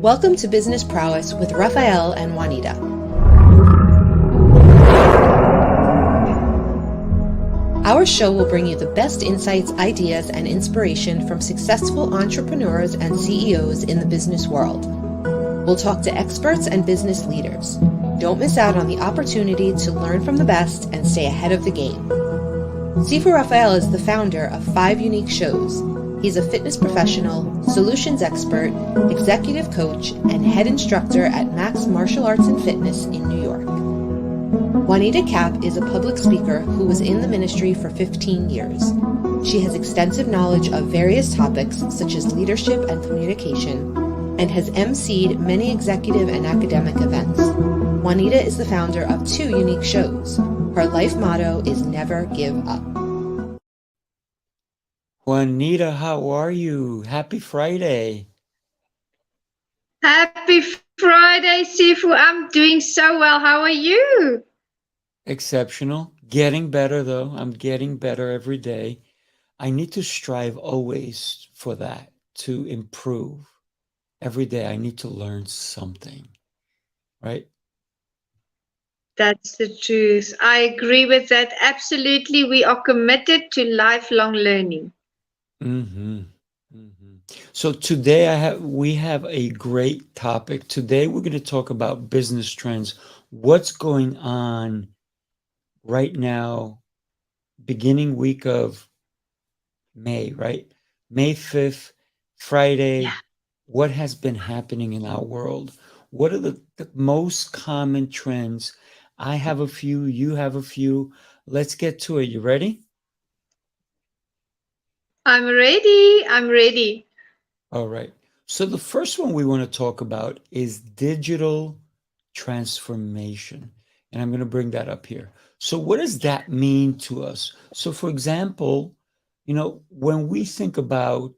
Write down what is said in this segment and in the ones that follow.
Welcome to Business Prowess with Raphael and Juanita. Our show will bring you the best insights, ideas, and inspiration from successful entrepreneurs and CEOs in the business world. We'll talk to experts and business leaders. Don't miss out on the opportunity to learn from the best and stay ahead of the game. Sifu Raphael is the founder of 5 unique shows. He's a fitness professional, solutions expert, executive coach, and head instructor at Max Martial Arts and Fitness in New York. Juanita Cap is a public speaker who was in the ministry for 15 years. She has extensive knowledge of various topics such as leadership and communication, and has emceed many executive and academic events. Juanita is the founder of 2 unique shows. Her life motto is never give up. Juanita, how are you? Happy Friday. Happy Friday, Sifu. I'm doing so well. How are you? Exceptional. Getting better, though. I'm getting better every day. I need to strive always for that, to improve. Every day I need to learn something, right? That's the truth. I agree with that. Absolutely. We are committed to lifelong learning. Mm-hmm. Mm-hmm. So today we have a great topic. Today we're going to talk about business trends. What's going on right now, beginning week of May, right? May 5th, Friday. Yeah. What has been happening in our world? What are the most common trends? I have a few, you have a few. Let's get to it. You ready? I'm ready. I'm ready. All right. So the first one we want to talk about is digital transformation. And I'm going to bring that up here. So what does that mean to us? So for example, when we think about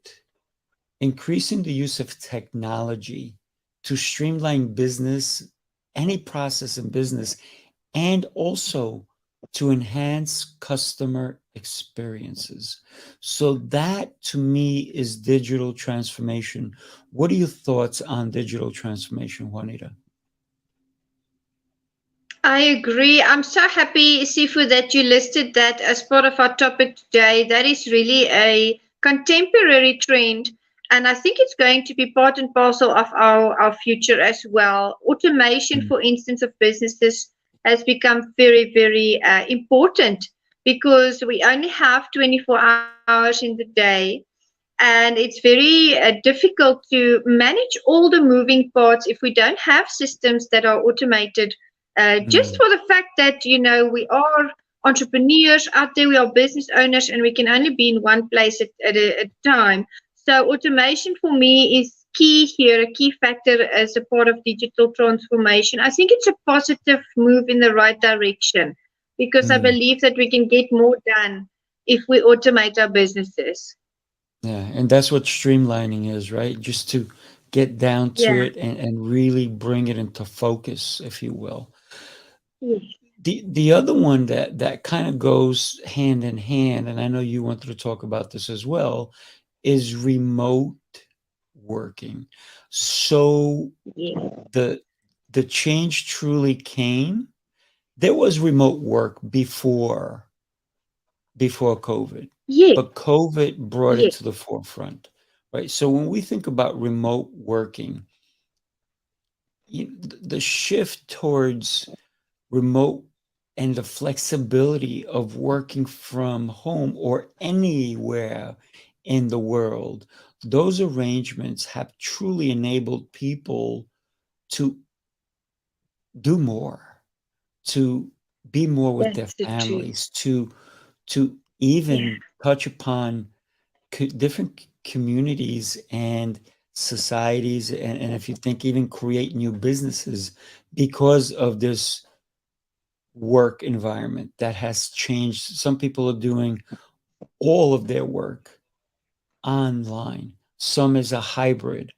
increasing the use of technology to streamline business, any process in business, and also to enhance customer experiences. So that to me is digital transformation. What are your thoughts on digital transformation, Juanita? I agree. I'm so happy, Sifu, that you listed that as part of our topic today. That is really a contemporary trend, and I think it's going to be part and parcel of our future as well. Automation, Mm. for instance, of businesses has become very, very important because we only have 24 hours in the day. And it's very difficult to manage all the moving parts if we don't have systems that are automated, just Mm. for the fact that we are entrepreneurs out there, we are business owners, and we can only be in one place at a time. So automation for me is key here, a key factor as a part of digital transformation. I think it's a positive move in the right direction because I Mm. believe that we can get more done if we automate our businesses. Yeah, and that's what streamlining is, right? Just to get down to Yeah. it and really bring it into focus, if you will. Yes. The other one that kind of goes hand in hand, and I know you wanted to talk about this as well, is remote working. So Yeah. the the change truly came. There was remote work before COVID, Yes. but COVID brought it Yes. to the forefront, right? So when we think about remote working, the shift towards remote and the flexibility of working from home or anywhere in the world, those arrangements have truly enabled people to do more, to be more with their That's the truth. families, to Yeah. even touch upon different communities and societies, and if you think even create new businesses because of this work environment that has changed. Some people are doing all of their work online, some is a hybrid,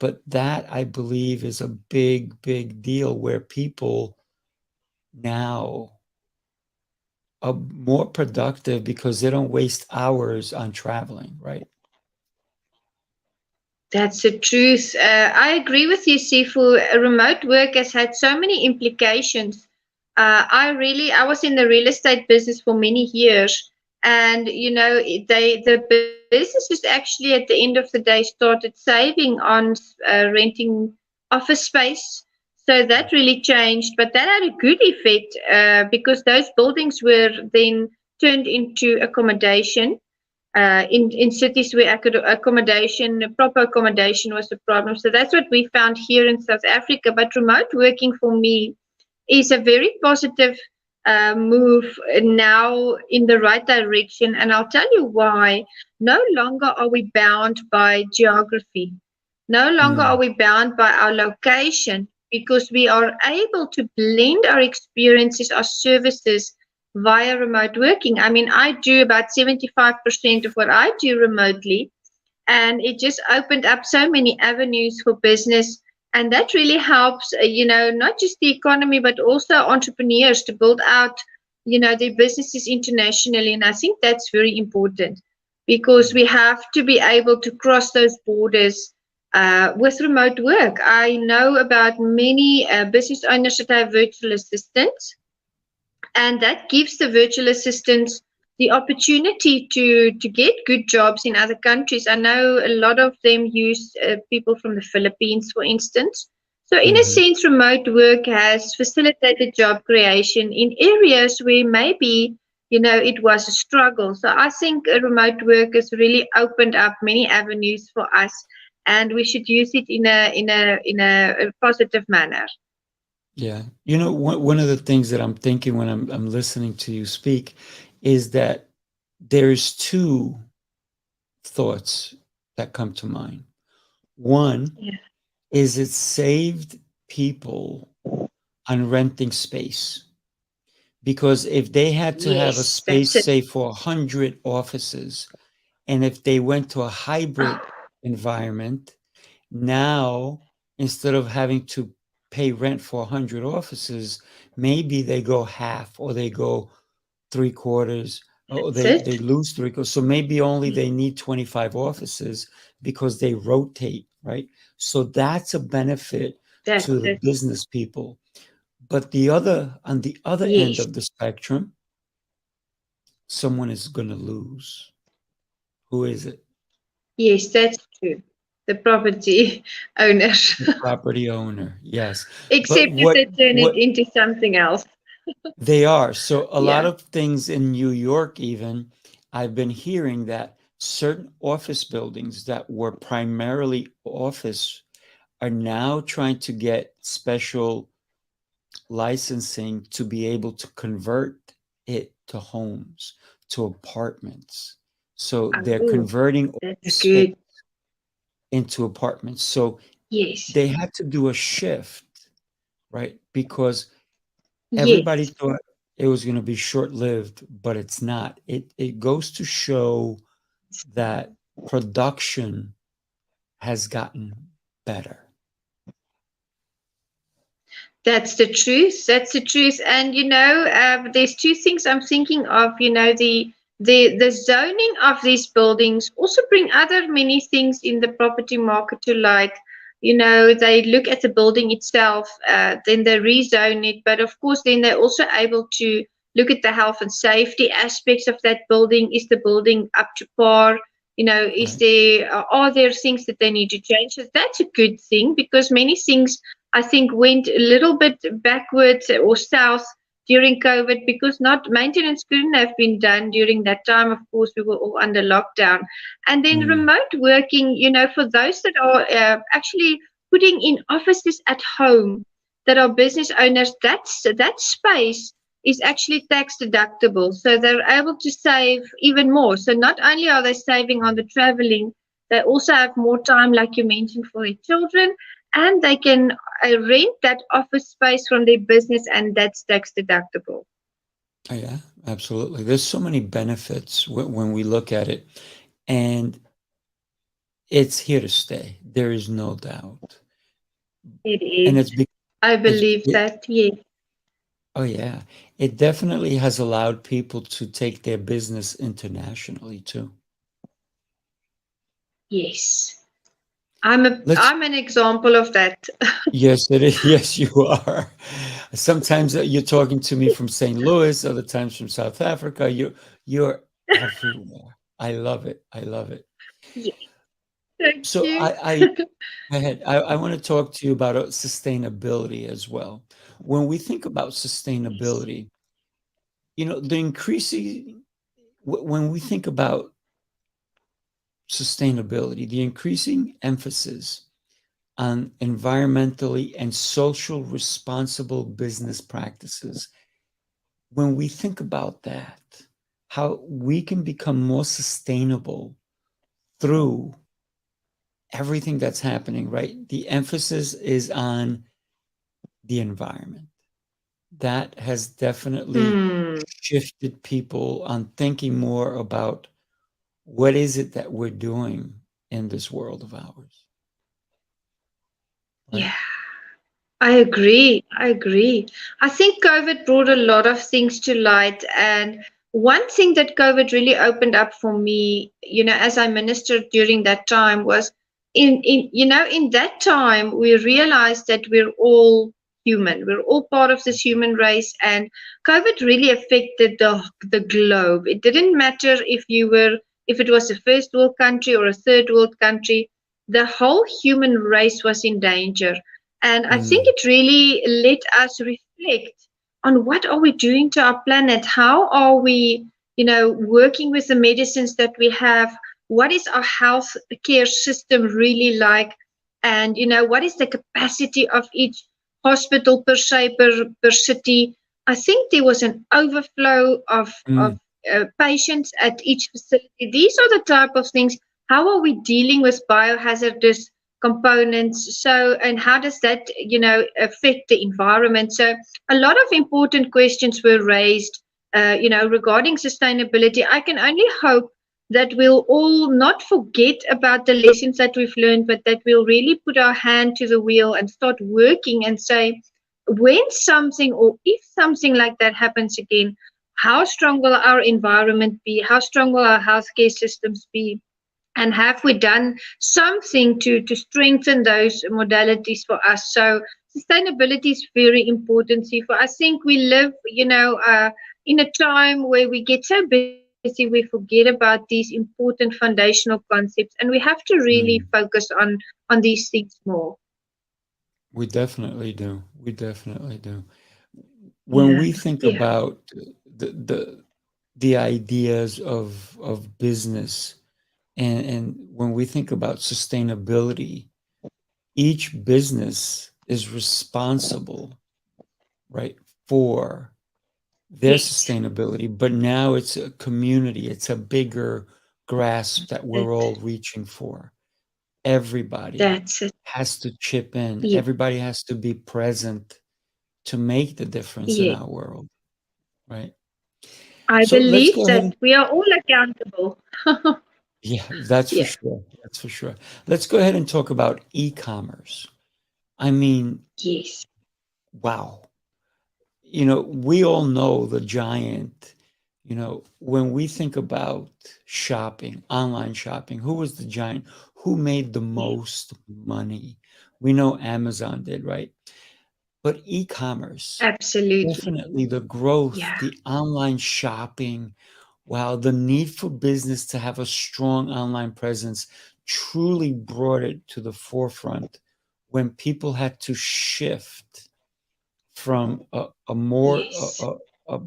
but that I believe is a big, big deal where people now are more productive because they don't waste hours on traveling, right? That's the truth. I agree with you, Sifu. Remote work has had so many implications. I was in the real estate business for many years, and the businesses actually at the end of the day started saving on renting office space. So that really changed, but that had a good effect because those buildings were then turned into accommodation in cities where proper accommodation was a problem. So that's what we found here in South Africa. But remote working for me is a very positive move now in the right direction. And I'll tell you why. No longer are we bound by geography. No longer are Mm, we bound by our location because we are able to blend our experiences, our services via remote working. I mean, I do about 75% of what I do remotely, and it just opened up so many avenues for business. And that really helps, not just the economy, but also entrepreneurs to build out, their businesses internationally. And I think that's very important because yeah. we have to be able to cross those borders with remote work. I know about many business owners that have virtual assistants, and that gives the virtual assistants the opportunity to get good jobs in other countries. I know a lot of them use people from the Philippines, for instance. So, in a Mhm. sense, remote work has facilitated job creation in areas where maybe it was a struggle. So, I think remote work has really opened up many avenues for us, and we should use it in a positive manner. Yeah. You know, one of the things that I'm thinking when I'm listening to you speak is that there's two thoughts that come to mind. One Yeah. is it saved people on renting space because if they had to have a Yes, that's space, it. say, for 100 offices, and if they went to a hybrid environment, now instead of having to pay rent for 100 offices, maybe they go half or they go three quarters or That's they it. lose three quarters. So maybe only they need 25 offices because they rotate, right? So that's a benefit That's to the it. business people. But on the other end Yes. of the spectrum, someone is going to lose. Who is it? Yes, that's true. The property owner. The property owner. Yes. But Except if they turn it what into something else. they are. So a lot Yeah. of things in New York, even, I've been hearing that certain office buildings that were primarily office are now trying to get special licensing to be able to convert it to homes, to apartments. So they're Oh, converting that's office space good. into apartments. So Yes. they had to do a shift, right? Because everybody Yes. thought it was going to be short-lived, but it's not. It goes to show that production has gotten better. That's the truth. That's the truth. And there's two things I'm thinking of. The zoning of these buildings also bring other many things in the property market to light. They look at the building itself, then they rezone it. But of course, then they're also able to look at the health and safety aspects of that building. Is the building up to par? Right. Are there things that they need to change? So that's a good thing because many things I think went a little bit backwards or south during COVID because not maintenance couldn't have been done during that time. Of course, we were all under lockdown. And then Mm, remote working, for those that are actually putting in offices at home that are business owners, that space is actually tax deductible. So they're able to save even more. So not only are they saving on the traveling, they also have more time, like you mentioned, for their children, and they can rent that office space from their business, and that's tax deductible. oh, yeah, absolutely. There's so many benefits when we look at it, and it's here to stay. There is no doubt. It And is. I it's believe it, that. Yes. oh yeah, it definitely has allowed people to take their business internationally too. Yes. Let's I'm an example of that. Yes, it is. Yes, you are. Sometimes you're talking to me from St. Louis, other times from South Africa. You're everywhere. I love it. I love it. Yes, thank So you. I go ahead. I want to talk to you about sustainability as well. When we think about Yes. sustainability, the increasing when we think about sustainability, the increasing emphasis on environmentally and social responsible business practices. When we think about that, how we can become more sustainable through everything that's happening, right? The emphasis is on the environment. That has definitely Hmm. shifted people on thinking more about what is it that we're doing in this world of ours, right? Yeah. I agree. I agree. I think COVID brought a lot of things to light. And one thing that COVID really opened up for me, as I ministered during that time was in that time, we realized that we're all human. We're all part of this human race. And COVID really affected the globe. It didn't matter if it was a first world country or a third world country, the whole human race was in danger. And I think Mm, it really let us reflect on what are we doing to our planet? How are we, working with the medicines that we have? What is our health care system really like? And, what is the capacity of each hospital per se, per city? I think there was an overflow of mm, patients at each facility. These are the type of things. How are we dealing with biohazardous components? So, and how does that, affect the environment? So a lot of important questions were raised, regarding sustainability. I can only hope that we'll all not forget about the lessons that we've learned, but that we'll really put our hand to the wheel and start working and say, when something or if something like that happens again, how strong will our environment be? How strong will our healthcare systems be? And have we done something to strengthen those modalities for us? So sustainability is very important. For I think we live, in a time where we get so busy we forget about these important foundational concepts, and we have to really mm. focus on these things more. We definitely do. We definitely do. When Yeah, we think yeah, about the ideas of business and when we think about sustainability, each business is responsible, right, for their yes, sustainability, but now it's a community, it's a bigger grasp that we're that all reaching for. Everybody that's it. has to chip in, Yeah, everybody has to be present to make the difference in yeah. our world, right? I So let's believe go ahead that and we are all accountable. yeah, that's for Yeah. sure. That's for sure. Let's go ahead and talk about e-commerce. I mean, Yes. wow. We all know the giant, when we think about shopping, online shopping, who was the giant? Who made the Yeah. most money? We know Amazon did, right? But e-commerce, Absolutely. definitely the growth, Yeah. the online shopping, wow, the need for business to have a strong online presence truly brought it to the forefront when people had to shift from a more Yes. a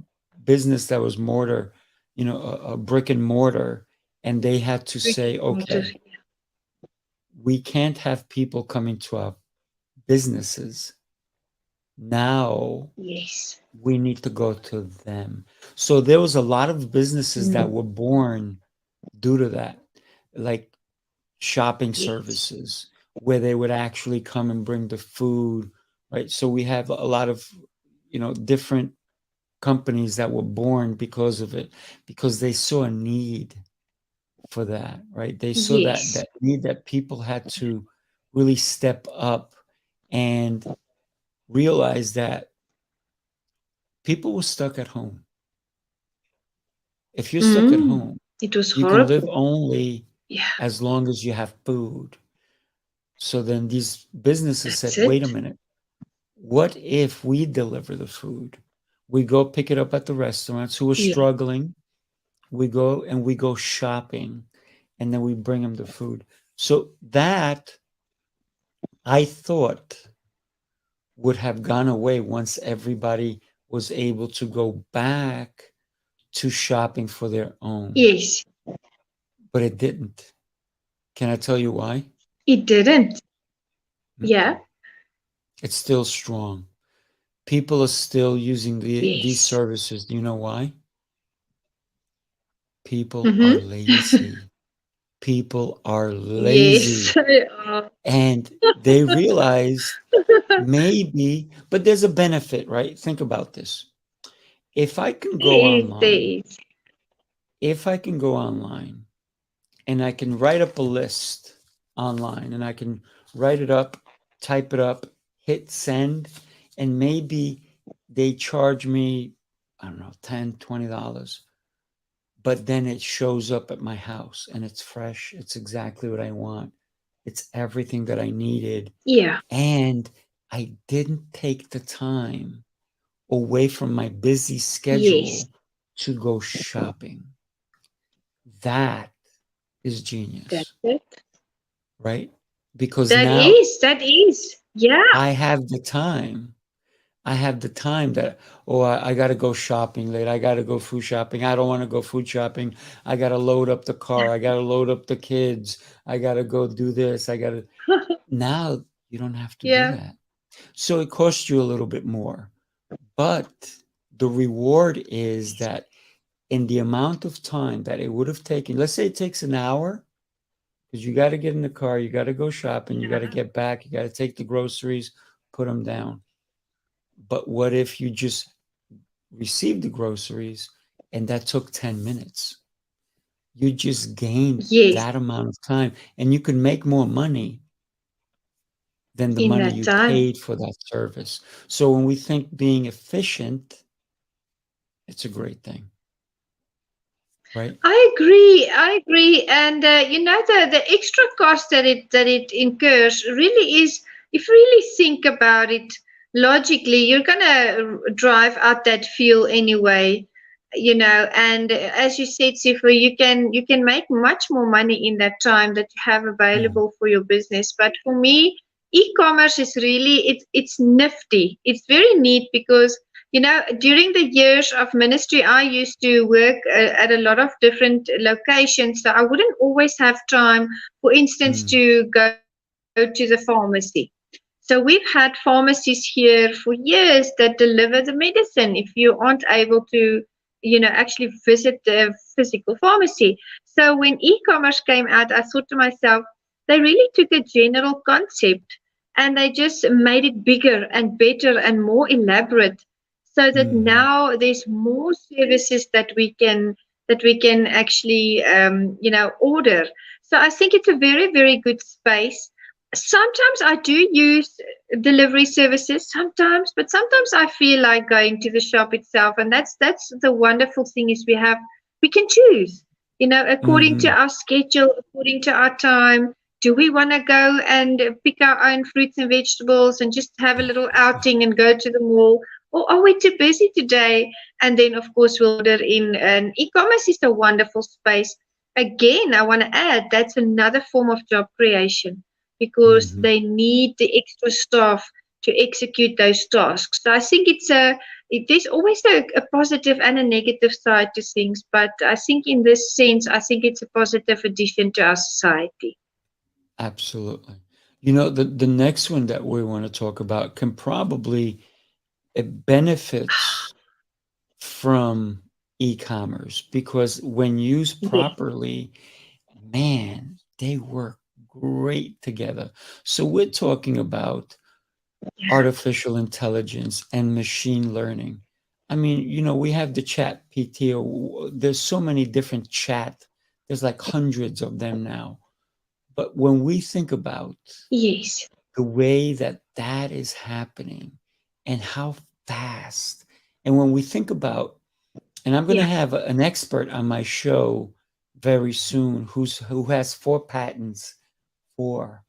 business that was mortar, a brick and mortar, and they had to Brick say, and mortar. okay, we can't have people coming to our businesses. Now Yes. we need to go to them. So there was a lot of businesses that Mm. were born due to that, like shopping Yes. services, where they would actually come and bring the food, right? So we have a lot of, different companies that were born because of it, because they saw a need for that, right? They saw that Yes. that need that people had to really step up and realize that people were stuck at home. If you're stuck at Mm. home, It was you can live horrible. only Yeah. as long as you have food. So then these businesses That's said, wait a it. minute, what if we deliver the food? We go pick it up at the restaurants who are Yeah. struggling. We go shopping, and then we bring them the food. So that I thought would have gone away once everybody was able to go back to shopping for their own, Yes. but it didn't. Can I tell you why? It didn't. Yeah. Mm-mm. It's still strong. People are still using these Yes. services. Do you know why? People are Mm-hmm. lazy. People are Yes. lazy. They are. And they realized maybe, but there's a benefit, right? Think about this. If I can There go is. There online, is. if I can go online and I can write up a list online and I can write it up, type it up, hit send, and maybe they charge me, I don't know, $10, $20. But then it shows up at my house and it's fresh. It's exactly what I want. It's everything that I needed. Yeah. And I didn't take the time away from my busy Yes. schedule to go shopping. That is That's genius, it. right? Because That now is. That is. Yeah. I have the time. I have the time that, oh, I got to go shopping late. I got to go food shopping. I don't want to go food shopping. I got to load up the car. I got to load up the kids. I got to go do this. I got to. Now you don't have to do Yeah. that. So it costs you a little bit more. But the reward is that in the amount of time that it would have taken, let's say it takes an hour, because you got to get in the car, you got to go shopping, you got to Yeah. get back, you got to take the groceries, put them down. But what if you just received the groceries and that took 10 minutes? You just gained Yes. that amount of time and you can make more money than the In money that you time. paid for that service. So when we think being efficient, it's a great thing, right? I agree. I agree. And the extra cost that it incurs really is, if you really think about it logically, you're gonna drive out that fuel anyway. And as you said, Sifu, you can make much more money in that time that you have Yeah. available for your business. But for me, e-commerce is really it's nifty. It's very neat because during the years of ministry, I used to work at a lot of different locations. So I wouldn't always have time, for instance, Mm. to go to the pharmacy. So we've had pharmacies here for years that deliver the medicine if you aren't able to actually visit the physical pharmacy. So when e-commerce came out, I thought to myself, they really took a general concept and they just made it bigger and better and more elaborate so that Mhm. now there's more services that we can actually order. So I think it's a very, very good space. Sometimes I do use delivery services sometimes, but sometimes I feel like going to the shop itself, and that's the wonderful thing is we can choose, according to Mhm. our schedule, according to our time. Do we want to go and pick our own fruits and vegetables and just have a little outing and go to the mall? Or are we too busy today? And then, of course, we'll order in. And e-commerce is a wonderful space. Again, I want to add that's another form of job creation because Mhm. they need the extra staff to execute those tasks. So I think there's always a positive and a negative side to things, but I think in this sense, I think it's a positive addition to our society. Absolutely. You know, the next one that we want to talk about can probably it benefits from e-commerce because when used Yes. properly, man, they work great together. So we're talking about Yeah. artificial intelligence and machine learning. I mean, we have the chat PT, or there's so many different chat. There's like hundreds of them now. But when we think about Yes. the way that that is happening and how fast, and when we think about, and I'm going to Yeah. have an expert on my show very soon who has 4 patents for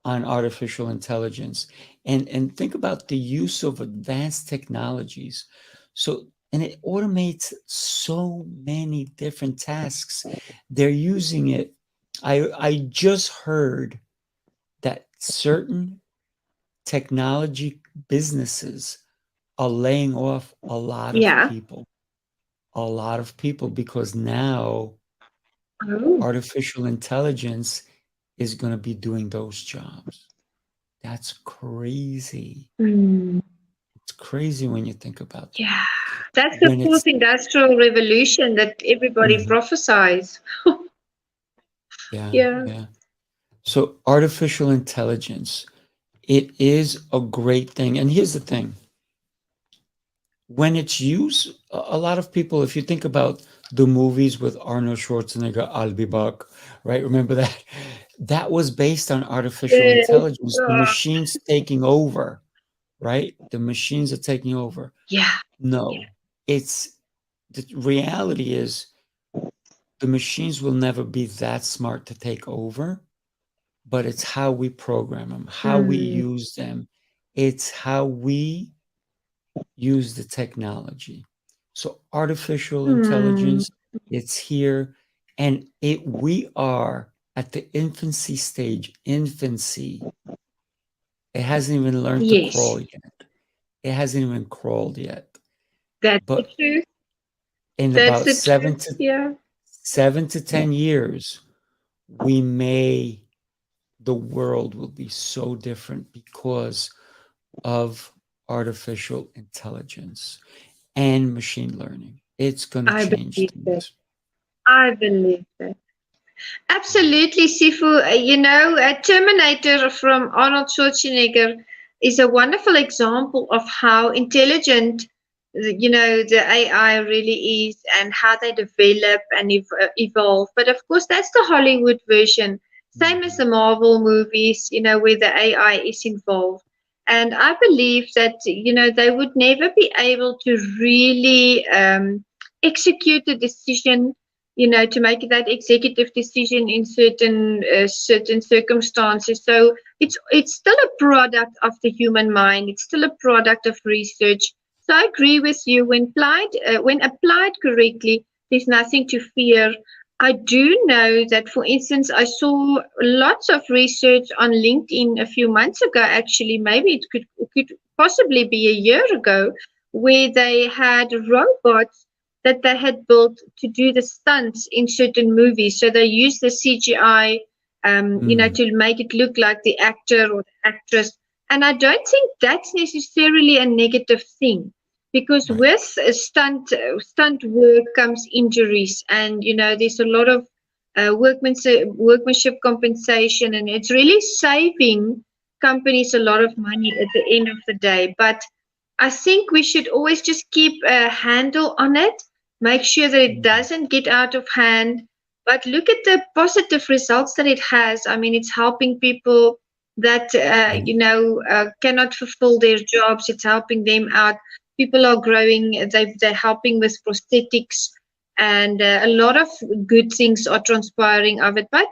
on artificial intelligence, and think about the use of advanced technologies. So, and it automates so many different tasks. They're using it. I just heard that certain technology businesses are laying off a lot of Yeah. people, because now Oh. artificial intelligence is going to be doing those jobs. That's crazy. Mm. It's crazy when you think about that. Yeah. That's the When fourth it's industrial revolution that everybody Mhm. prophesies. Yeah, Yeah. yeah. So artificial intelligence, it is a great thing. And here's the thing. When it's used, a lot of people, if you think about the movies with Arnold Schwarzenegger, I'll be back, right? Remember that? That was based on artificial Yes. intelligence, the Oh, machines taking over, right? The machines are taking over. yeah. No, it's the reality is the machines will never be that smart to take over, but it's how we program them, how we Mm. use them. It's how we use the technology. So artificial Mm. intelligence, it's here, and we are at the infancy stage. Infancy. It hasn't even learned to Yes. crawl yet. It hasn't even crawled yet. That's the But truth. in That's about the truth. Yeah. 7 to 10 years, we may the world will be so different because of artificial intelligence and machine learning. It's going to I change believe that. things. I believe that. Absolutely, Sifu. Terminator from Arnold Schwarzenegger is a wonderful example of how intelligent, the AI really is and how they develop and evolve. But of course, that's the Hollywood version, same as Mhm. the Marvel movies, where the AI is involved. And I believe that, they would never be able to really execute a decision, to make that executive decision in certain circumstances. So it's still a product of the human mind. It's still a product of research. So I agree with you. When applied correctly, there's nothing to fear. I do know that, for instance, I saw lots of research on LinkedIn a few months ago. Actually, maybe it could possibly be a year ago, where they had robots that they had built to do the stunts in certain movies. So they use the CGI, Mm, to make it look like the actor or the actress. And I don't think that's necessarily a negative thing, because right. with stunt work comes injuries, and there's a lot of workmanship compensation, and it's really saving companies a lot of money at the end of the day. But I think we should always just keep a handle on it, make sure that it Mhm. doesn't get out of hand, but look at the positive results that it has. I mean, it's helping people that, Right. cannot fulfill their jobs. It's helping them out. People are growing, they're helping with prosthetics, and a lot of good things are transpiring of it. But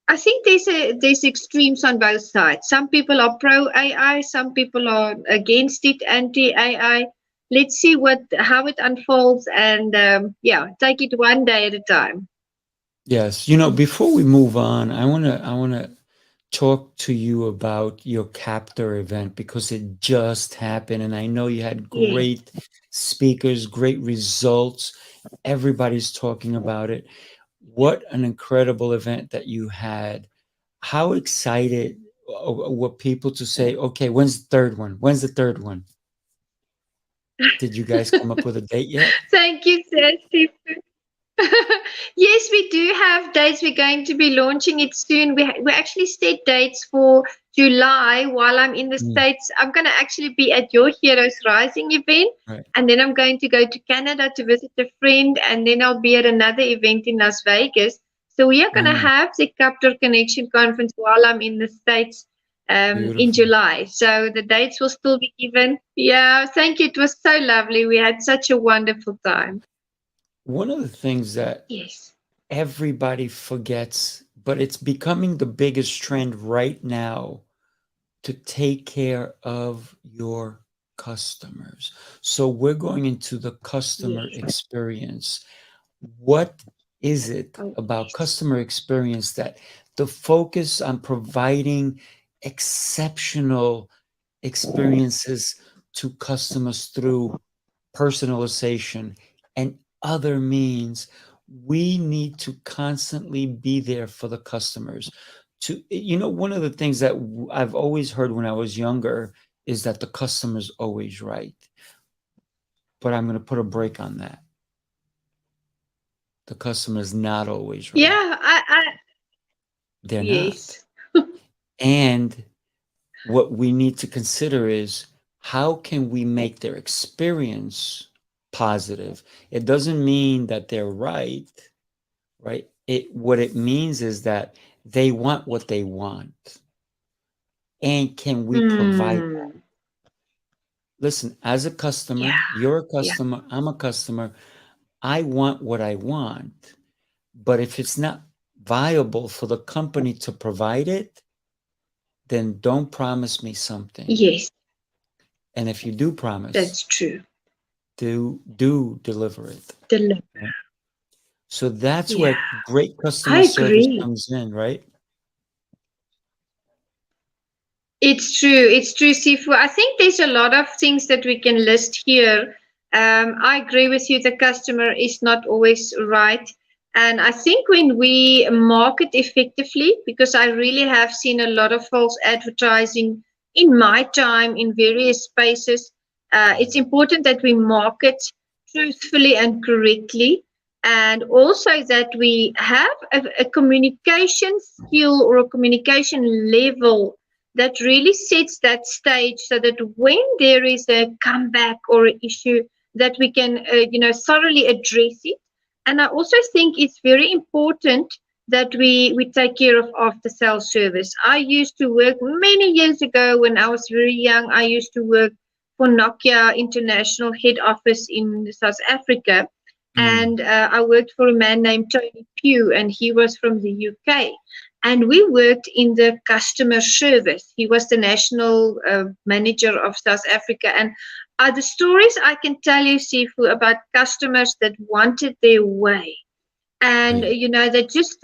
I think there's extremes on both sides. Some people are pro AI, some people are against it, anti AI. Let's see how it unfolds, and take it one day at a time. Yes. Before we move on, I want to talk to you about your captor event, because it just happened, and I know you had Yes. great speakers, great results. Everybody's talking about it. What an incredible event that you had. How excited were people to say, okay, when's the third one? When's the third one? Did you guys come up with a date yet? Thank you, Steve. Yes, we do have dates. We're going to be launching it soon. We actually set dates for July while I'm in the Mm, States. I'm going to actually be at your Heroes Rising event, right. and then I'm going to go to Canada to visit a friend, and then I'll be at another event in Las Vegas. So we are going to Mm, have the Captor Connection conference while I'm in the States, in beautiful. July. So the dates will still be given. Yeah, thank you. It was so lovely. We had such a wonderful time. One of the things that Yes. everybody forgets but it's becoming the biggest trend right now to take care of your customers. So we're going into the customer Yes. experience. What is it Oh, about yes. customer experience that the focus on providing exceptional experiences to customers through personalization and other means? We need to constantly be there for the customers. One of the things that I've always heard when I was younger is that the customer's always right. But I'm going to put a break on that. The customer's not always Yeah, right. I They're not. yes. And what we need to consider is, how can we make their experience positive? It doesn't mean that they're right, right? What it means is that they want what they want. And can we provide? Mm, Listen, as a yeah, customer, you're a yeah. customer, I'm a customer. I want what I want. But if it's not viable for the company to provide it, then don't promise me something. Yes, And if you do promise, that's true. do deliver it. Deliver. Right? So that's Yeah, where great I customer service agree. comes in, right? It's true. It's true, Sifu. I think there's a lot of things that we can list here. I agree with you. The customer is not always right. And I think when we market effectively, because I really have seen a lot of false advertising in my time in various spaces, it's important that we market truthfully and correctly. And also that we have a communication skill or a communication level that really sets that stage so that when there is a comeback or an issue that we can thoroughly address it. And I also think it's very important that we take care of after sales service. I used to work many years ago when I was very young. I used to work for Nokia International Head Office in South Africa, Mm, and I worked for a man named Tony Pugh, and he was from the UK, and we worked in the customer service. He was the national manager of South Africa, and the stories I can tell you, Sifu, about customers that wanted their way. And right. they just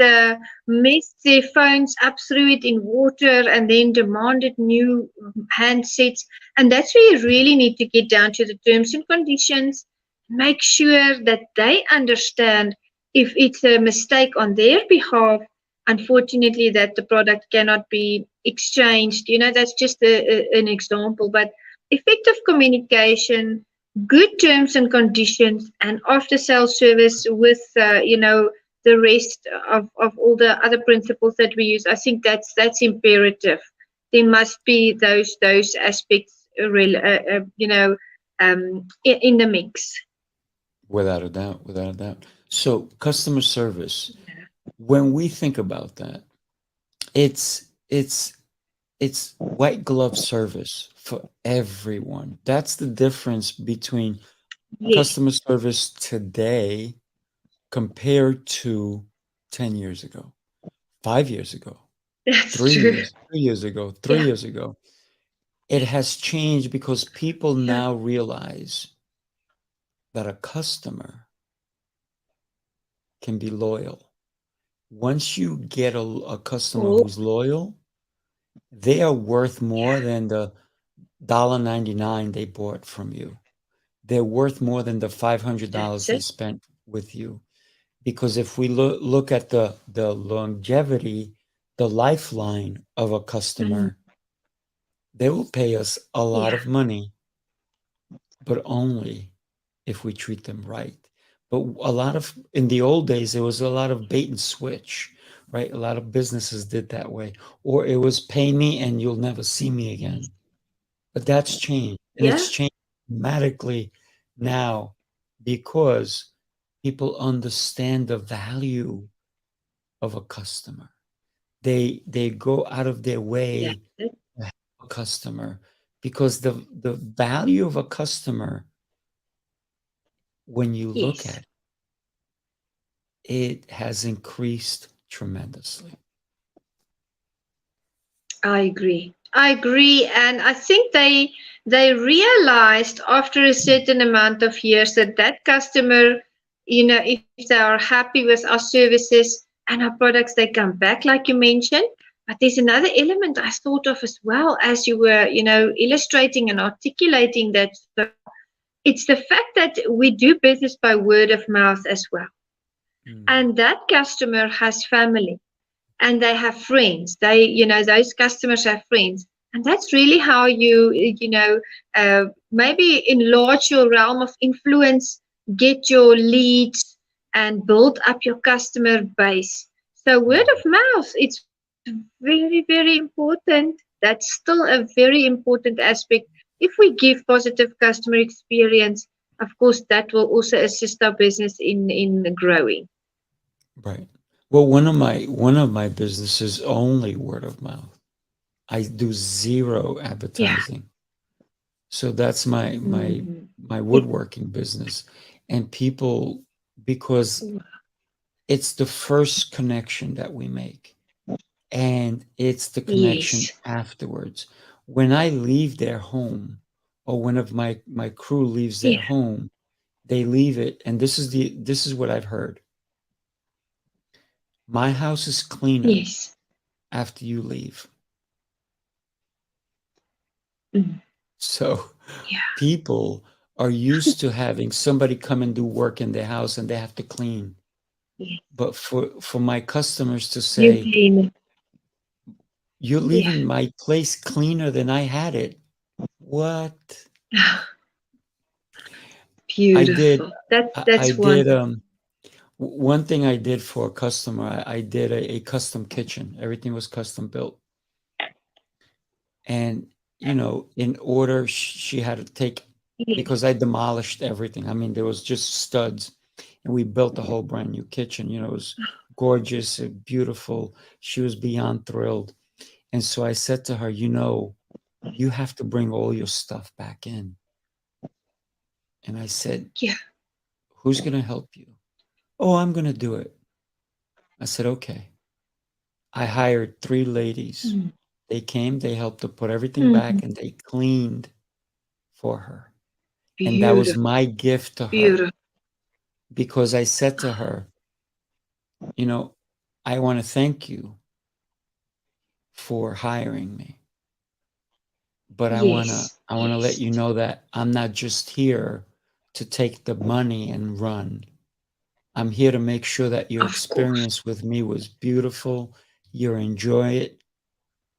messed their phones up, threw it in water, and then demanded new handsets. And that's where you really need to get down to the terms and conditions, make sure that they understand if it's a mistake on their behalf, unfortunately, that the product cannot be exchanged. That's just an example. But effective communication, good terms and conditions, and after sales service with the rest of all the other principles that we use. I think that's imperative. There must be those aspects in the mix. Without a doubt, without a doubt. So customer service, when we think about that, it's it's it's white glove service for everyone. That's the difference between Yes, customer service today compared to 10 years ago, 5 years ago, that's three true. years, 2 years ago, three Yeah, years ago. It has changed because people yeah. now realize that a customer can be loyal. Once you get a customer Oh, who's loyal, they are worth yeah, more than the $1.99 they bought from you. They're worth more than the $500 that's they it. spent with you. Because if we look at the longevity, the lifeline of a Mm, customer, they will pay us a lot yeah, of money, but only if we treat them right. But in the old days, there was a lot of bait and switch, right? A lot of businesses did that way, or it was pay me and you'll never see me again. But that's changed, and yeah, it's changed dramatically now because people understand the value of a customer. They go out of their yeah. way to help a customer because the value of a customer, when you look Yes. at it, it has increased tremendously. I agree. I agree, and I think they realized after a certain amount of years that that customer, if they are happy with our services and our products, they come back, like you mentioned. But there's another element I thought of as well as you were, illustrating and articulating that. So it's the fact that we do business by word of mouth as well, Mm. and that customer has family and they have friends. Those customers have friends. And that's really how maybe enlarge your realm of influence, get your leads, and build up your customer base. So word Mm. of mouth, it's very, very important. That's still a very important aspect. If we give positive customer experience, of course, that will also assist our business in growing. Right. Well, one of my businesses only word of mouth. I do zero Yeah. advertising. So that's my Mhm. my Yeah. woodworking business. And people, because it's the first connection that we make, and it's the connection Yes. afterwards. When I leave their home, or one of my crew leaves their Yeah. home, they leave it, and this is what I've heard. My house is cleaner Yes. after you leave. Mm. So Yeah. people are used to having somebody come and do work in their house and they have to clean. Yeah. But for my customers to You say, clean. "You're Yeah. leaving my place cleaner than I had it." What? I did Beautiful. I That's did wonderful. one thing I did for a customer, I did a custom kitchen. Everything was custom built. And in order, she had to take, Yes. because I demolished everything. I mean, there was just studs, and we built a whole brand new kitchen. It was gorgeous, beautiful. She was beyond thrilled. And so I said to her, you have to bring all your stuff back in. And I said, Yeah. who's going to help you? Oh, I'm going to do it. I said, okay. I hired 3 ladies. Mm. They came, they helped to put everything back, Mhm. and they cleaned for her. And that was Beautiful. my gift to her, Beautiful. because I said to her, you know, I want to thank you for hiring me, but Yes. I want to let Yes. you know that I'm not just here to take the money and run. I'm here to make sure that your Of course. experience with me was beautiful, you enjoy it,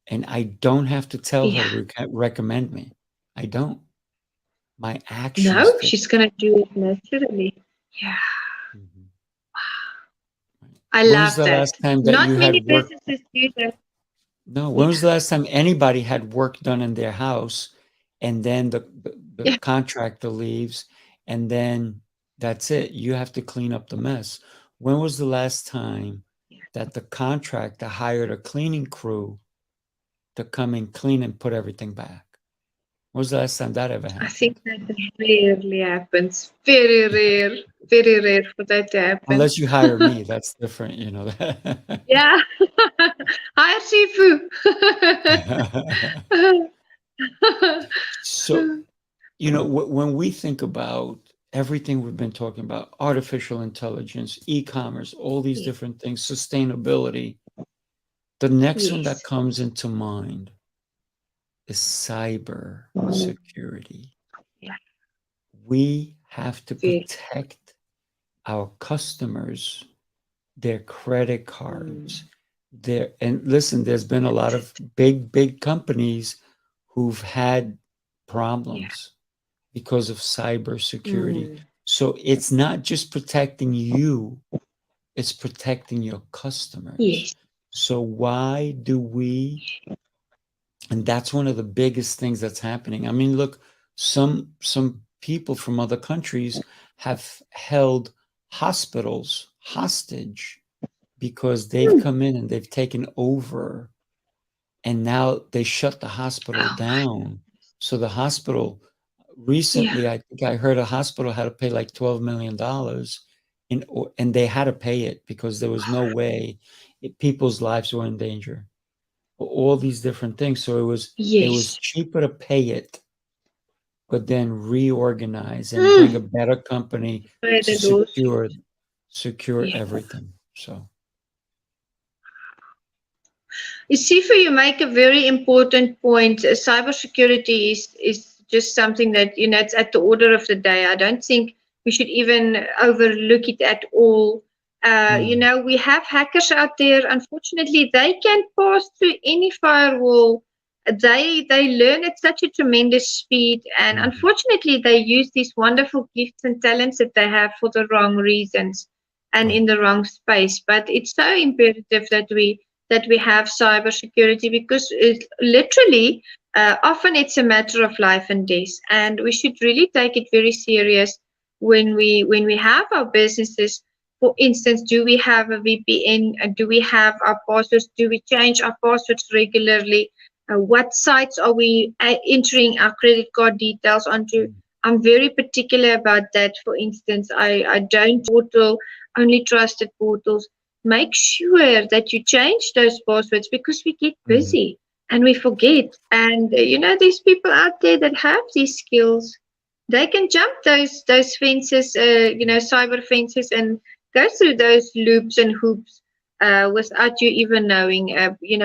and I don't have to tell her Yeah. to recommend me. I don't. My actions No, did she's it. gonna do it naturally. Yeah. Mhm. Right. I When was love the last that. time that Not you many had work? businesses do that. No, when was Yeah. the last time anybody had work done in their house, and then the Yeah. contractor leaves, and then that's it? You have to clean up the mess. When was the last time that the contractor hired a cleaning crew to come and clean and put everything back? When was the last time that ever I think happened? that rarely happens. Very rare. Very rare for that to happen. Unless you hire me, that's different, Yeah. Hire Sifu. So, when we think about everything we've been talking about, artificial intelligence, e-commerce, all these Yes. different things, sustainability, the next one that Yes. comes into mind is cyber security. Yeah. We have to Very. protect our customers, their credit Mm. cards, and listen, there's been a lot That's of it. big companies who've had Yeah. problems because of cybersecurity. Mm. So it's not just protecting you, it's protecting your customers. Yes. So why do we, and that's one of the biggest things that's happening. I mean, look, some people from other countries have held hospitals hostage because they've Mm. come in and they've taken over, and now they shut the hospital Oh my. down. So the hospital, Yeah. recently, I think I heard a hospital had to pay like $12 million, and they had to pay it because there was no way people's lives were in danger. all these different things. So it was Yes. cheaper to pay it, but then reorganize and bring a Mm. better company Right, to it also. secure Yeah. everything. So You see, for you make a very important point. Cybersecurity is just something that, it's at the order of the day. I don't think we should even overlook it at all. We have hackers out there. Unfortunately, they can pass through any firewall. They learn at such a tremendous speed, and unfortunately, they use these wonderful gifts and talents that they have for the wrong reasons and right. in the wrong space. But it's so imperative that we have cybersecurity because literally often it's a matter of life and death, and we should really take it very serious when we have our businesses. For instance, do we have a VPN? Do we have our passwords? Do we change our passwords regularly? What sites are we entering our credit card details onto? I'm very particular about that. For instance, I don't portal only trusted portals. Make sure that you change those passwords because we get Mm. busy and we forget. And there's people out there that have these skills. They can jump those fences, cyber fences, and go through those loops and hoops without you even knowing,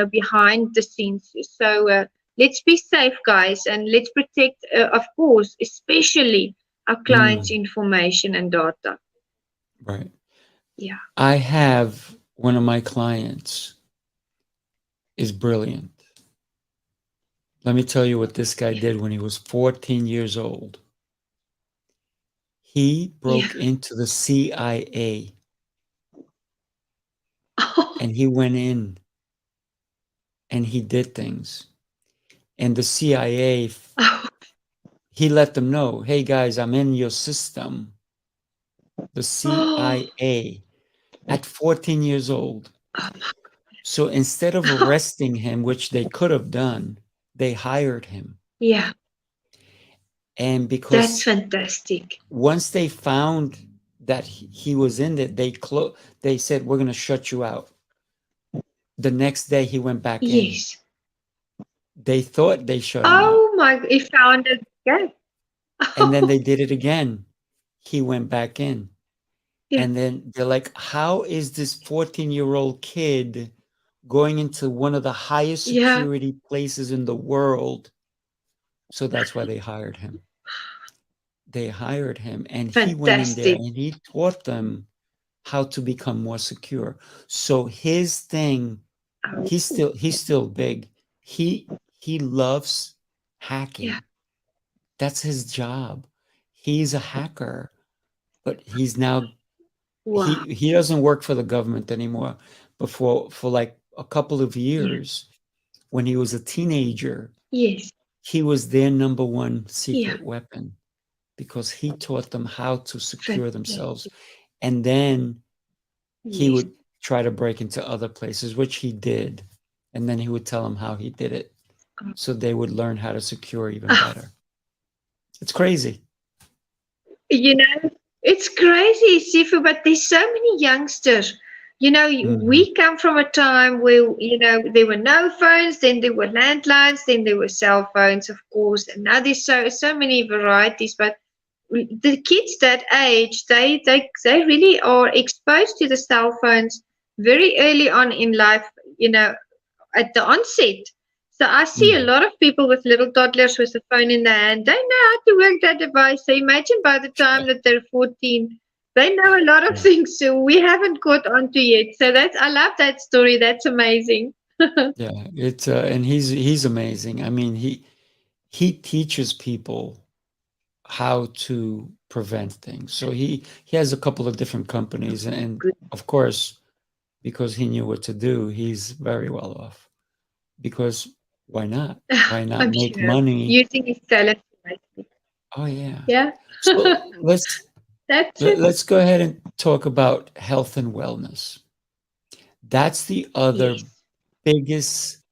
behind the scenes. So let's be safe, guys, and let's protect, of course, especially our clients' Mm. information and data. Right. Yeah. I have one of my clients is brilliant. Let me tell you what this guy Yeah. did when he was 14 years old. He Yeah. broke into the CIA and he went in and he did things. And the CIA, Oh, he let them know, hey guys, I'm in your system. The oh, CIA at 14 years old. oh, So instead of oh, arresting him, which they could have done, they hired him. yeah, And that's because fantastic. once they found that he was in it, they said, we're going to shut you out. The next day he went back in. Yes. They thought they shut him out. Oh my, he found it. Yeah. And then they Oh, did it again. He went back in. yeah, And then they're like, how is this 14-year-old kid going into one of the highest yeah, security places in the world? So that's why they hired him. They hired him and he went in there fantastic. and he taught them how to become more secure. So his thing, Oh, he's still big. He loves yeah, hacking. That's his job. He's a hacker, but he's now wow. he doesn't work for the government anymore. But for like a couple of Yeah, years, when he was a teenager, yes, he was their number one yeah, secret weapon because he taught them how to secure themselves. fantastic. And then he Yes. would try to break into other places, which he did. And then he would tell them how he did it. So they would learn how to secure even Oh, better. It's crazy. you know, it's crazy, Sifu, but there's so many youngsters. Mhm. We come from a time where, there were no phones, then there were landlines, then there were cell phones, of course, and now there's so many varieties. But the kids that age, they really are exposed to the cell phones very early on in life, you know, at the onset. So I see a Mm. lot of people with little toddlers with a phone in their hand. They know how to work that device. So imagine by the time that they're 14, they know a lot of Yeah. things. So we haven't caught on to yet. So I love that story. That's amazing. Yeah, it's and he's amazing. I mean, he teaches people how to prevent things. So he has a couple of different companies, and Good. of course, because he knew what to do, he's very well off. Because why not? Why not I'm make sure. money? Using his talent. Oh yeah. Yeah. So That's it. let's go ahead and talk about health and wellness. That's the other Yes. biggest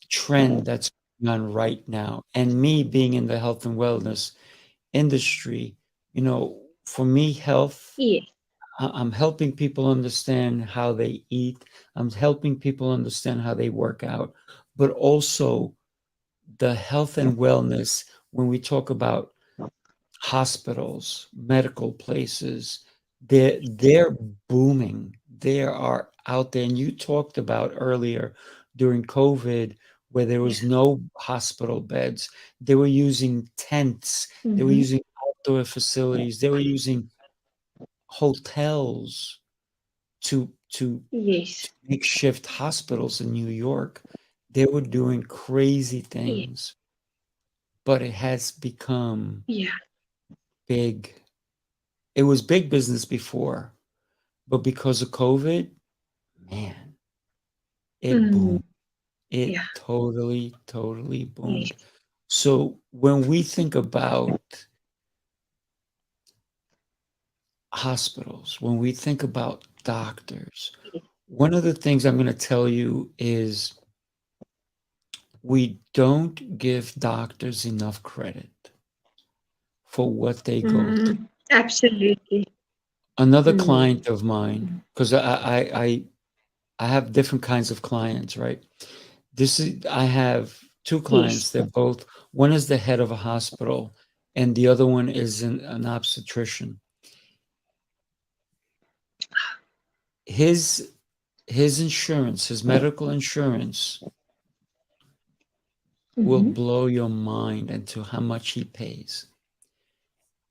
trend that's going on right now. And me being in the health and wellness industry, for me, health, Yes. I'm helping people understand how they eat. I'm helping people understand how they work out. but also the health and wellness. When we talk about hospitals, medical places, they're booming. They are out there. And you talked about earlier during COVID where there was no hospital beds. They were using tents. They were using outdoor facilities. They were using hotels to Yes. makeshift hospitals in New York. They were doing crazy Yeah. things, but it has become Yeah. big. It was big business before, but because of COVID, man, it Mm. boomed. It Yeah. totally, totally Yes. boomed. So when we think about hospitals, when we think about doctors, one of the things I'm going to tell you is we don't give doctors enough credit for what they go through. Absolutely. Another Mm. client of mine, because I have different kinds of clients, right? This is I have two Yes. clients. They're both one is the head of a hospital, and the other one is an obstetrician. His his insurance, his medical insurance, will Mm-hmm. blow your mind into how much he pays.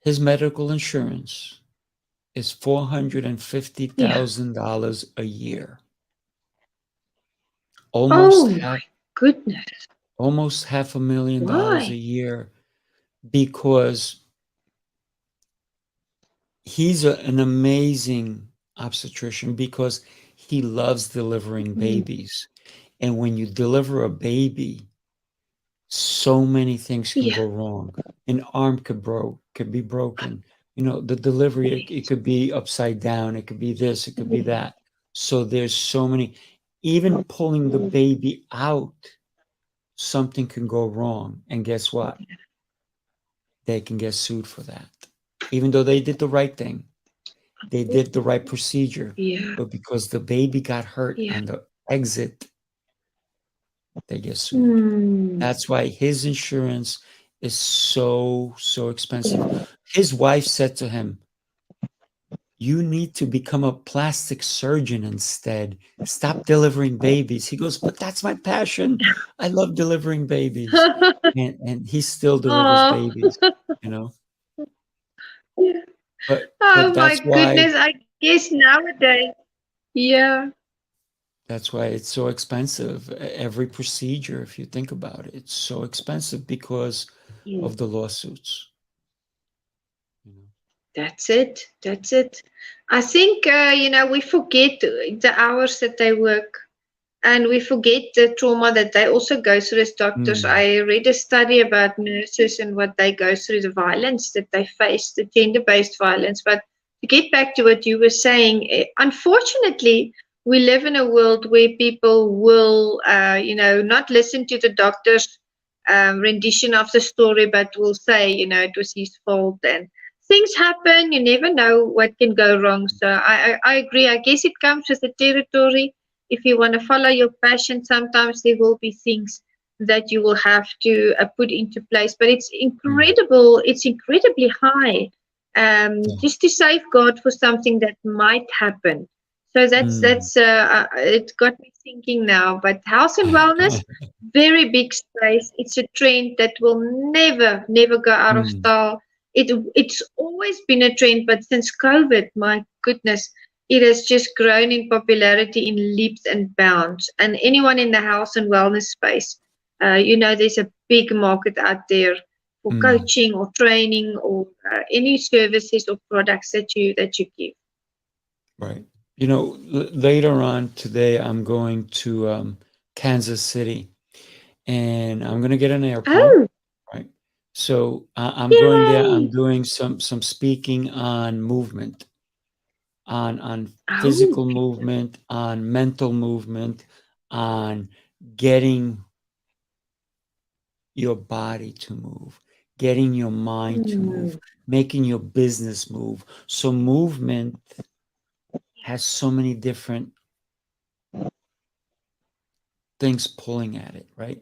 His medical insurance is Yeah. $450,000 a year, almost Oh half my goodness. almost half $1 million a Why? year because he's an amazing obstetrician because he loves delivering Mm. babies. And when you deliver a baby, so many things can Yeah. go wrong. An arm could be broken. You know, the delivery, it Yes. could be upside down, it could be this, it could be that. So there's so many, even pulling the baby out, something can go wrong. And guess what? They can get sued for that. Even though they did the right thing, they did the right procedure, Yeah. but because the baby got hurt Yeah. on the exit, they get sued. Mm. That's why his insurance is so, so expensive. His wife said to him, "You need to become a plastic surgeon instead. Stop delivering babies." He goes, "But that's my passion. I love delivering babies." And he still delivers Oh. babies, you know? Yeah. But Oh my goodness. I guess nowadays. Yeah. that's why it's so expensive. Every procedure, if you think about it, it's so expensive because Yeah. of the lawsuits, you know? That's it. That's it. I think, we forget the hours that they work and we forget the trauma that they also go through as doctors. Mm, I read a study about nurses and what they go through, the violence that they face, the gender based violence. But to get back to what you were saying, unfortunately, we live in a world where people will, not listen to the doctor's rendition of the story, but will say, it was his fault and things happen. You never know what can go wrong. So I agree. I guess it comes with the territory. If you want to follow your passion, sometimes there will be things that you will have to put into place. But it's mm, incredible. It's incredibly high, yeah, just to safeguard for something that might happen. So mm. it got me thinking now. But health and wellness, very big space. It's a trend that will never go out of Mm, style. It's always been a trend, but since COVID, my goodness, it has just grown in popularity in leaps and bounds. And anyone in the health and wellness space, there's a big market out there for mm. coaching or training or any services or products that you give. Right. You know, later on today, I'm going to Kansas City, and I'm going to get an airplane. Oh, Right. So I'm going there. I'm yay! doing some speaking on movement, on Oh, physical movement, on mental movement, on getting your body to move, getting your mind to move, mm, making your business move. So movement has so many different things pulling at it, right?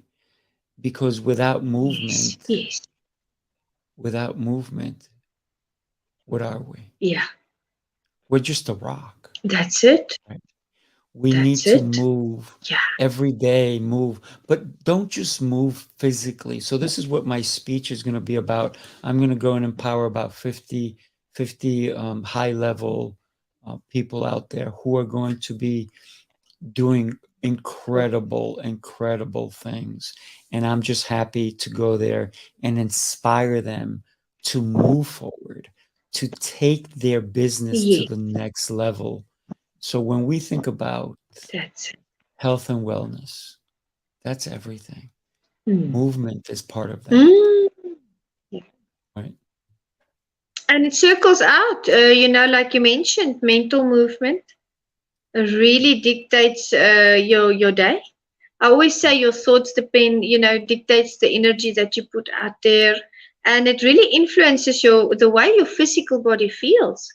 Because without movement, Yes. what are we? Yeah. We're just a rock. That's it. Right? We need That's to it. move Yeah. every day, move, but don't just move physically. So this is what my speech is going to be about. I'm going to go and empower about 50 high level people out there who are going to be doing incredible things. And I'm just happy to go there and inspire them to move forward, to take their business to Yes. the next level. So when we think about That's it. health and wellness, that's everything. Mm. Movement is part of that, Mm. Yeah. right? And it circles out, like you mentioned, mental movement really dictates your day. I always say your thoughts dictates the energy that you put out there, and it really influences the way your physical body feels.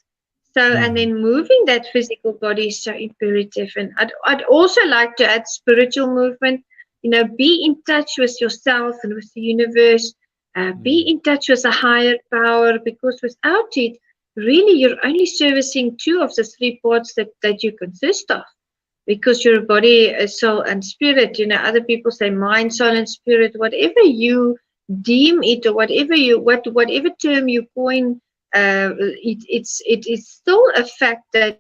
So, and then moving that physical body is so imperative. And I'd also like to add spiritual movement. Be in touch with yourself and with the universe. Be in touch with a higher power, because without it, really, you're only servicing two of the three parts that you consist of, because your body, soul, and spirit. Other people say mind, soul, and spirit. Whatever you deem it, or whatever term you coin, it is still a fact that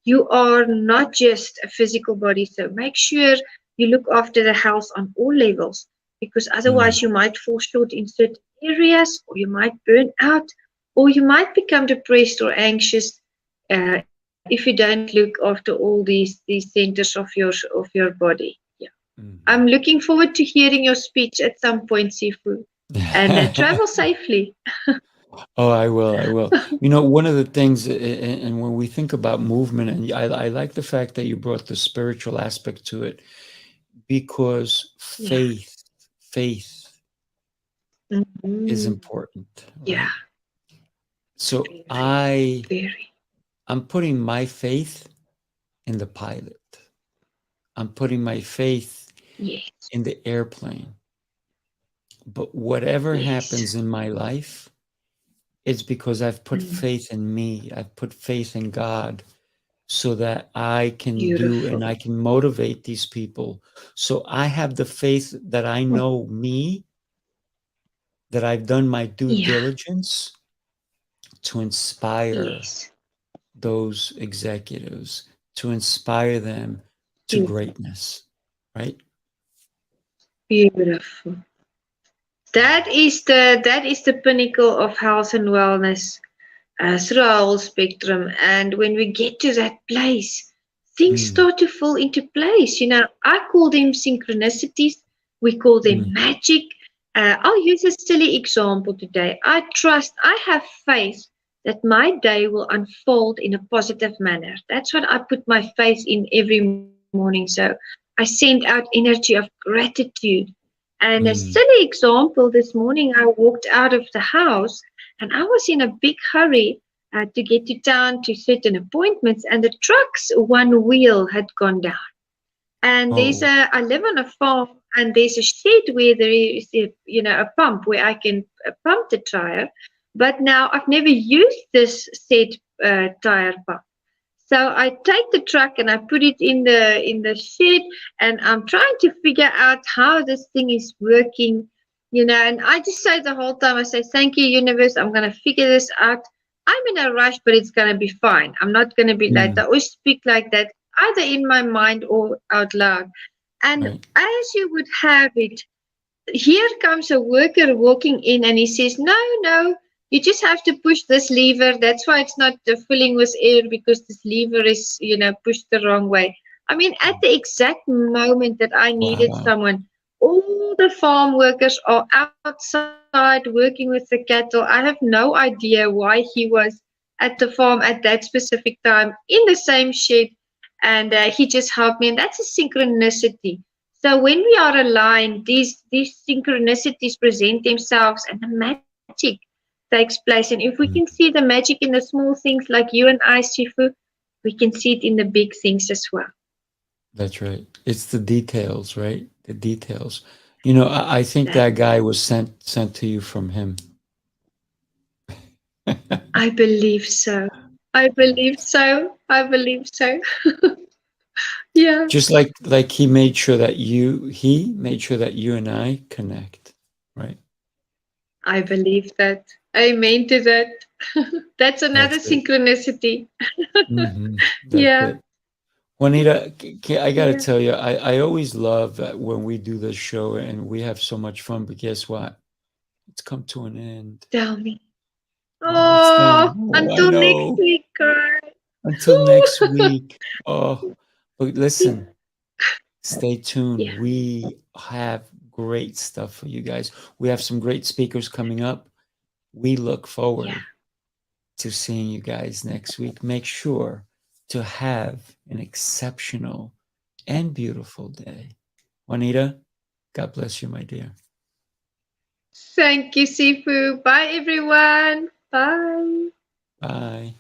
you are not just a physical body. So make sure you look after the health on all levels, because otherwise you might fall short in certain areas, or you might burn out, or you might become depressed or anxious if you don't look after all these centers of your body. Yeah. I'm looking forward to hearing your speech at some point, Sifu, and travel safely. Oh, I will. I will. One of the things, and when we think about movement, and I like the fact that you brought the spiritual aspect to it, because Yeah. faith is important, Yeah. right? So Very, very. I'm putting my faith in the pilot. I'm putting my faith Yes. in the airplane. But whatever Yes. happens in my life, it's because I've put faith in me. I've put faith in God, so that I can do and Beautiful. I can motivate these people. So I have the faith that I know me, that I've done my due Yeah. diligence to inspire Yes. those executives, to inspire them to Yes. greatness, right? Beautiful. That is the pinnacle of health and wellness, through our whole spectrum. And when we get to that place, things start to fall into place. I call them synchronicities. We call them magic. I'll use a silly example today. I have faith that my day will unfold in a positive manner. That's what I put my faith in every morning. So I send out energy of gratitude. And a silly example, this morning I walked out of the house and I was in a big hurry to get to town to certain appointments, and the truck's one wheel had gone down. And I live on a farm, and there's a shed where there is a pump where I can pump the tire. But now I've never used this said tire pump. So I take the truck and I put it in the shed, and I'm trying to figure out how this thing is working. And I just say the whole time, I say, thank you, universe, I'm going to figure this out. I'm in a rush, but it's going to be fine. I'm not going to be late. I always speak like that, either in my mind or out loud. And as you would have it, here comes a worker walking in, and he says, no, you just have to push this lever. That's why it's not filling with air, because this lever is, pushed the wrong way. I mean, at the exact moment that I needed someone, all the farm workers are outside working with the cattle. I have no idea why he was at the farm at that specific time in the same shed, and he just helped me. And that's a synchronicity. So when we are aligned, these synchronicities present themselves, and the magic takes place. And if we can see the magic in the small things like you and I, Shifu, we can see it in the big things as well. That's right. It's the details, right? The details. You know, I think that guy was sent to you from him. I believe so. I believe so. I believe so. Yeah, Just like he made sure that you and I connect, right? I believe that. Amen to that. That's another That's it. synchronicity. That's Yeah, it. Juanita, I got to yeah. tell you, I always love that when we do this show and we have so much fun, but guess what? It's come to an end. Tell me. Oh, it's done. Oh, Oh, I until next know. week, guys. Until next week. Oh, but Yeah, listen, stay tuned. yeah, We have great stuff for you guys. We have some great speakers coming up. We look yeah. forward to seeing you guys next week. Make sure to have an exceptional and beautiful day. Juanita, God bless you, my dear. Thank you, Sifu. Bye, everyone. Bye. Bye.